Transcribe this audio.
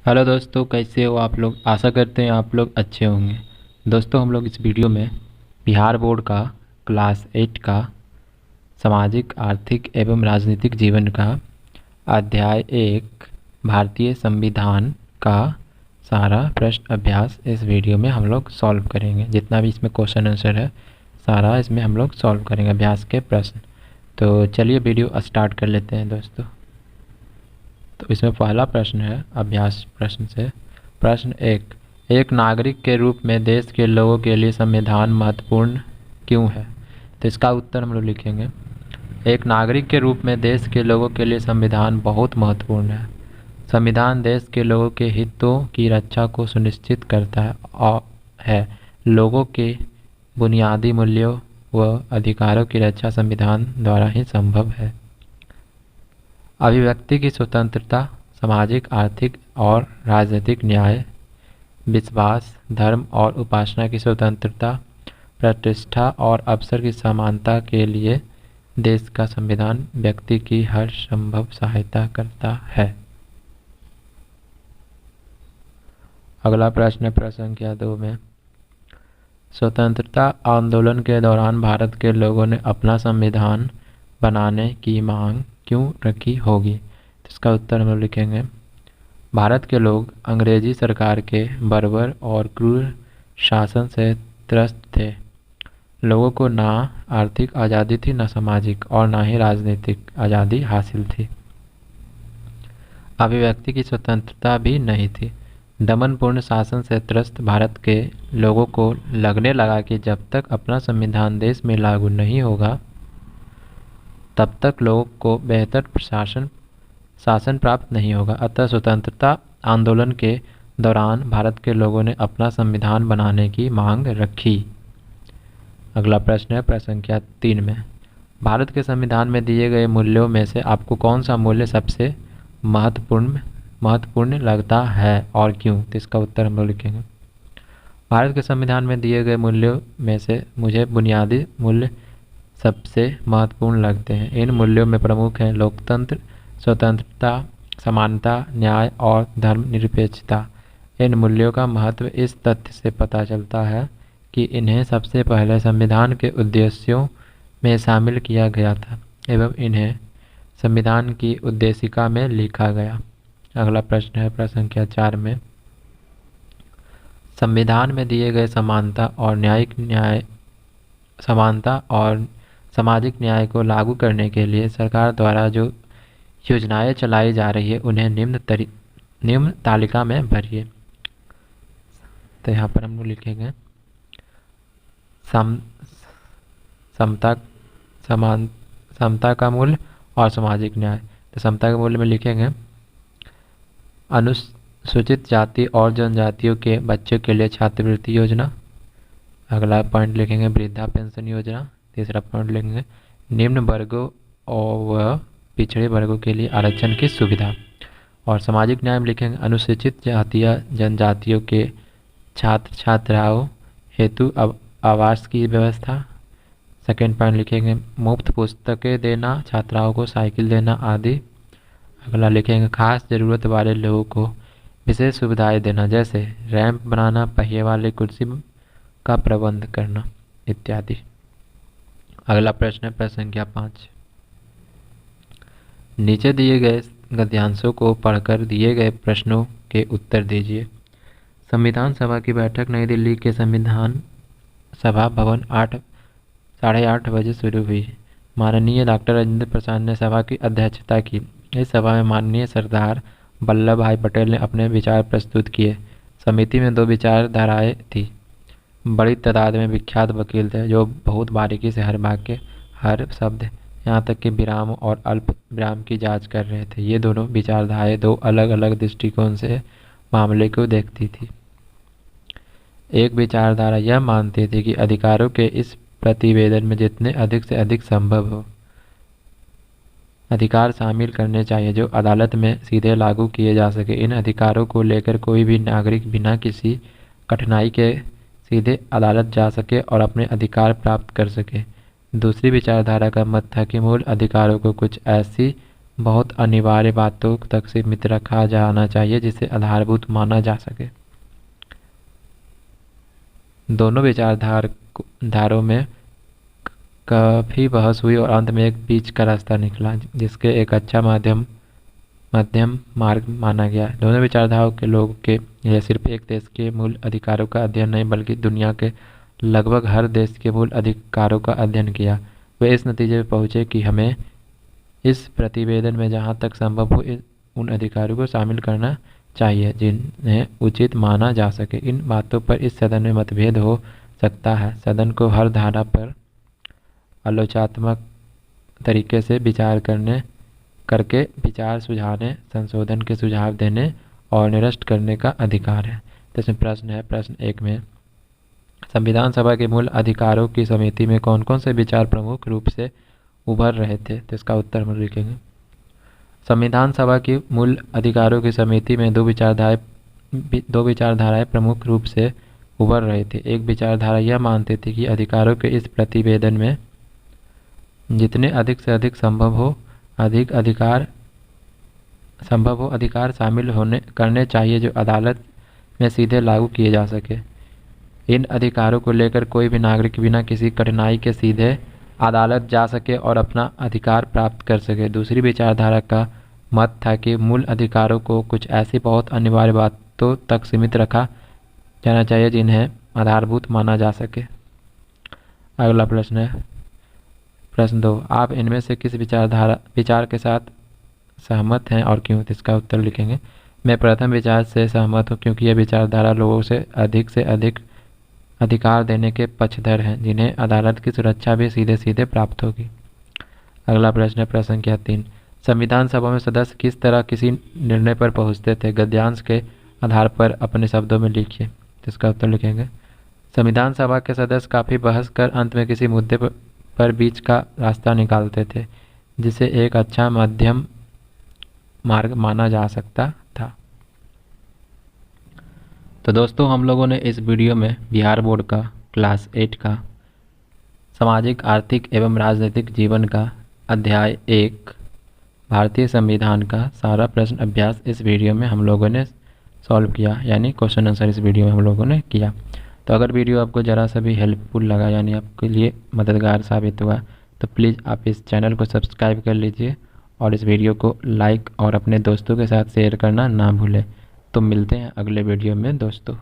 Hello दोस्तों, कैसे हो आप लोग। आशा करते हैं आप लोग अच्छे होंगे। दोस्तों, हम लोग इस वीडियो में बिहार बोर्ड का क्लास 8 का सामाजिक आर्थिक एवं राजनीतिक जीवन का अध्याय 1 भारतीय संविधान का सारा प्रश्न अभ्यास इस वीडियो में हम लोग सॉल्व करेंगे। जितना भी इसमें क्वेश्चन आंसर है सारा इसमें हम लोग सॉल्व करेंगे अभ्यास के प्रश्न। तो चलिए वीडियो स्टार्ट कर लेते हैं दोस्तों। तो इसमें पहला प्रश्न है अभ्यास प्रश्न से। प्रश्न एक नागरिक के रूप में देश के लोगों के लिए संविधान महत्वपूर्ण क्यों है। तो इसका उत्तर हम लोग लिखेंगे। एक नागरिक के रूप में देश के लोगों के लिए संविधान बहुत महत्वपूर्ण है। संविधान देश के लोगों के हितों की रक्षा को सुनिश्चित करता है और लोगों के बुनियादी मूल्यों व अधिकारों की रक्षा संविधान द्वारा ही संभव है। अभिव्यक्ति की स्वतंत्रता, सामाजिक आर्थिक और राजनीतिक न्याय, विश्वास धर्म और उपासना की स्वतंत्रता, प्रतिष्ठा और अवसर की समानता के लिए देश का संविधान व्यक्ति की हर संभव सहायता करता है। अगला प्रश्न प्रश्न संख्या 2 में स्वतंत्रता आंदोलन के दौरान भारत के लोगों ने अपना संविधान बनाने की मांग क्यों रखी होगी। तो इसका उत्तर हम लिखेंगे। भारत के लोग अंग्रेजी सरकार के बर्बर और क्रूर शासन से त्रस्त थे। लोगों को ना आर्थिक आज़ादी थी, ना सामाजिक और ना ही राजनीतिक आज़ादी हासिल थी। अभिव्यक्ति की स्वतंत्रता भी नहीं थी। दमनपूर्ण शासन से त्रस्त भारत के लोगों को लगने लगा कि जब तक अपना संविधान देश में लागू नहीं होगा तब तक लोगों को बेहतर शासन प्राप्त नहीं होगा। अतः स्वतंत्रता आंदोलन के दौरान भारत के लोगों ने अपना संविधान बनाने की मांग रखी। अगला प्रश्न है प्रश्न संख्या 3 में भारत के संविधान में दिए गए मूल्यों में से आपको कौन सा मूल्य सबसे महत्वपूर्ण लगता है और क्यों। तो इसका उत्तर हम लोग लिखेंगे। भारत के संविधान में दिए गए मूल्यों में से मुझे बुनियादी मूल्य सबसे महत्वपूर्ण लगते हैं। इन मूल्यों में प्रमुख हैं लोकतंत्र, स्वतंत्रता, समानता, न्याय और धर्मनिरपेक्षता। इन मूल्यों का महत्व इस तथ्य से पता चलता है कि इन्हें सबसे पहले संविधान के उद्देश्यों में शामिल किया गया था एवं इन्हें संविधान की उद्देशिका में लिखा गया। अगला प्रश्न है प्रश्न संख्या 4 में संविधान में दिए गए समानता और सामाजिक न्याय को लागू करने के लिए सरकार द्वारा जो योजनाएं चलाई जा रही है उन्हें निम्न तालिका में भरिए। तो यहाँ पर हम लोग लिखेंगे समता समता का मूल्य और सामाजिक न्याय। तो समता के मूल्य में लिखेंगे अनुसूचित जाति और जनजातियों के बच्चों के लिए छात्रवृत्ति योजना। अगला पॉइंट लिखेंगे वृद्धा पेंशन योजना। तीसरा पॉइंट लिखेंगे निम्न वर्गों और पिछड़े वर्गों के लिए आरक्षण की सुविधा। और सामाजिक न्याय में लिखेंगे अनुसूचित जातीय जनजातियों के छात्र छात्राओं हेतु आवास की व्यवस्था। सेकेंड पॉइंट लिखेंगे मुफ्त पुस्तकें देना, छात्राओं को साइकिल देना आदि। अगला लिखेंगे खास ज़रूरत वाले लोगों को विशेष सुविधाएं देना जैसे रैंप बनाना, पहिए वाली कुर्सी का प्रबंध करना इत्यादि। अगला प्रश्न है प्रश्न संख्या 5। नीचे दिए गए गद्यांशों को पढ़कर दिए गए प्रश्नों के उत्तर दीजिए। संविधान सभा की बैठक नई दिल्ली के संविधान सभा भवन 8:30 बजे शुरू हुई। माननीय डॉक्टर राजेंद्र प्रसाद ने सभा की अध्यक्षता की। इस सभा में माननीय सरदार वल्लभ भाई पटेल ने अपने विचार प्रस्तुत किए। समिति में 2 विचारधाराएं थी। बड़ी तादाद में विख्यात वकील थे जो बहुत बारीकी से हर वाक्य, हर शब्द, यहाँ तक कि विराम और अल्प विराम की जांच कर रहे थे। ये दोनों विचारधाराएं 2 अलग अलग दृष्टिकोण से मामले को देखती थी। एक विचारधारा यह मानती थी कि अधिकारों के इस प्रतिवेदन में जितने अधिक से अधिक संभव हो अधिकार शामिल करने चाहिए जो अदालत में सीधे लागू किए जा सके। इन अधिकारों को लेकर कोई भी नागरिक बिना किसी कठिनाई के सीधे अदालत जा सके और अपने अधिकार प्राप्त कर सके। दूसरी विचारधारा का मत था कि मूल अधिकारों को कुछ ऐसी बहुत अनिवार्य बातों तक सीमित रखा जाना चाहिए जिसे आधारभूत माना जा सके। दोनों विचारधारों में काफ़ी बहस हुई और अंत में एक बीच का रास्ता निकला जिसके एक अच्छा मध्यम मार्ग माना गया। दोनों विचारधाराओं के लोगों के यह सिर्फ एक देश के मूल अधिकारों का अध्ययन नहीं बल्कि दुनिया के लगभग हर देश के मूल अधिकारों का अध्ययन किया। वे इस नतीजे पर पहुंचे कि हमें इस प्रतिवेदन में जहां तक संभव हो उन अधिकारों को शामिल करना चाहिए जिन्हें उचित माना जा सके। इन बातों पर इस सदन में मतभेद हो सकता है। सदन को हर धारा पर आलोचनात्मक तरीके से विचार करके विचार सुझाने, संशोधन के सुझाव देने और निरस्त करने का अधिकार है। तो इसमें प्रश्न है, प्रश्न 1 में संविधान सभा के मूल अधिकारों की समिति में कौन कौन से विचार प्रमुख रूप से उभर रहे थे? तो इसका उत्तर हम लिखेंगे। संविधान सभा की मूल अधिकारों की समिति में दो विचारधाराएं प्रमुख रूप से उभर रहे थे। एक विचारधारा यह मानती थी कि अधिकारों के इस प्रतिवेदन में जितने अधिक से अधिक संभव हो अधिकार शामिल करने चाहिए जो अदालत में सीधे लागू किए जा सके। इन अधिकारों को लेकर कोई भी नागरिक बिना किसी कठिनाई के सीधे अदालत जा सके और अपना अधिकार प्राप्त कर सके। दूसरी विचारधारा का मत था कि मूल अधिकारों को कुछ ऐसी बहुत अनिवार्य बातों तक सीमित रखा जाना चाहिए जिन्हें आधारभूत माना जा सके। अगला प्रश्न है, प्रश्न 2, आप इनमें से किस विचार के साथ सहमत हैं और क्यों? इसका उत्तर लिखेंगे। मैं प्रथम विचार से सहमत हूँ क्योंकि यह विचारधारा लोगों से अधिक अधिकार देने के पक्षधर हैं जिन्हें अदालत की सुरक्षा भी सीधे सीधे प्राप्त होगी। अगला प्रश्न है, प्रश्न संख्या 3, संविधान सभा में सदस्य किस तरह किसी निर्णय पर पहुंचते थे? गद्यांश के आधार पर अपने शब्दों में लिखिए। इसका उत्तर लिखेंगे। संविधान सभा के सदस्य काफ़ी बहस कर अंत में किसी मुद्दे पर बीच का रास्ता निकालते थे जिसे एक अच्छा मध्यम मार्ग माना जा सकता था। तो दोस्तों, हम लोगों ने इस वीडियो में बिहार बोर्ड का क्लास 8 का सामाजिक, आर्थिक एवं राजनीतिक जीवन का अध्याय 1 भारतीय संविधान का सारा प्रश्न अभ्यास इस वीडियो में हम लोगों ने सॉल्व किया, यानी क्वेश्चन आंसर इस वीडियो में हम लोगों ने किया। तो अगर वीडियो आपको ज़रा सा भी हेल्पफुल लगा, यानी आपके लिए मददगार साबित हुआ, तो प्लीज़ आप इस चैनल को सब्सक्राइब कर लीजिए और इस वीडियो को लाइक और अपने दोस्तों के साथ शेयर करना ना भूलें। तो मिलते हैं अगले वीडियो में दोस्तों।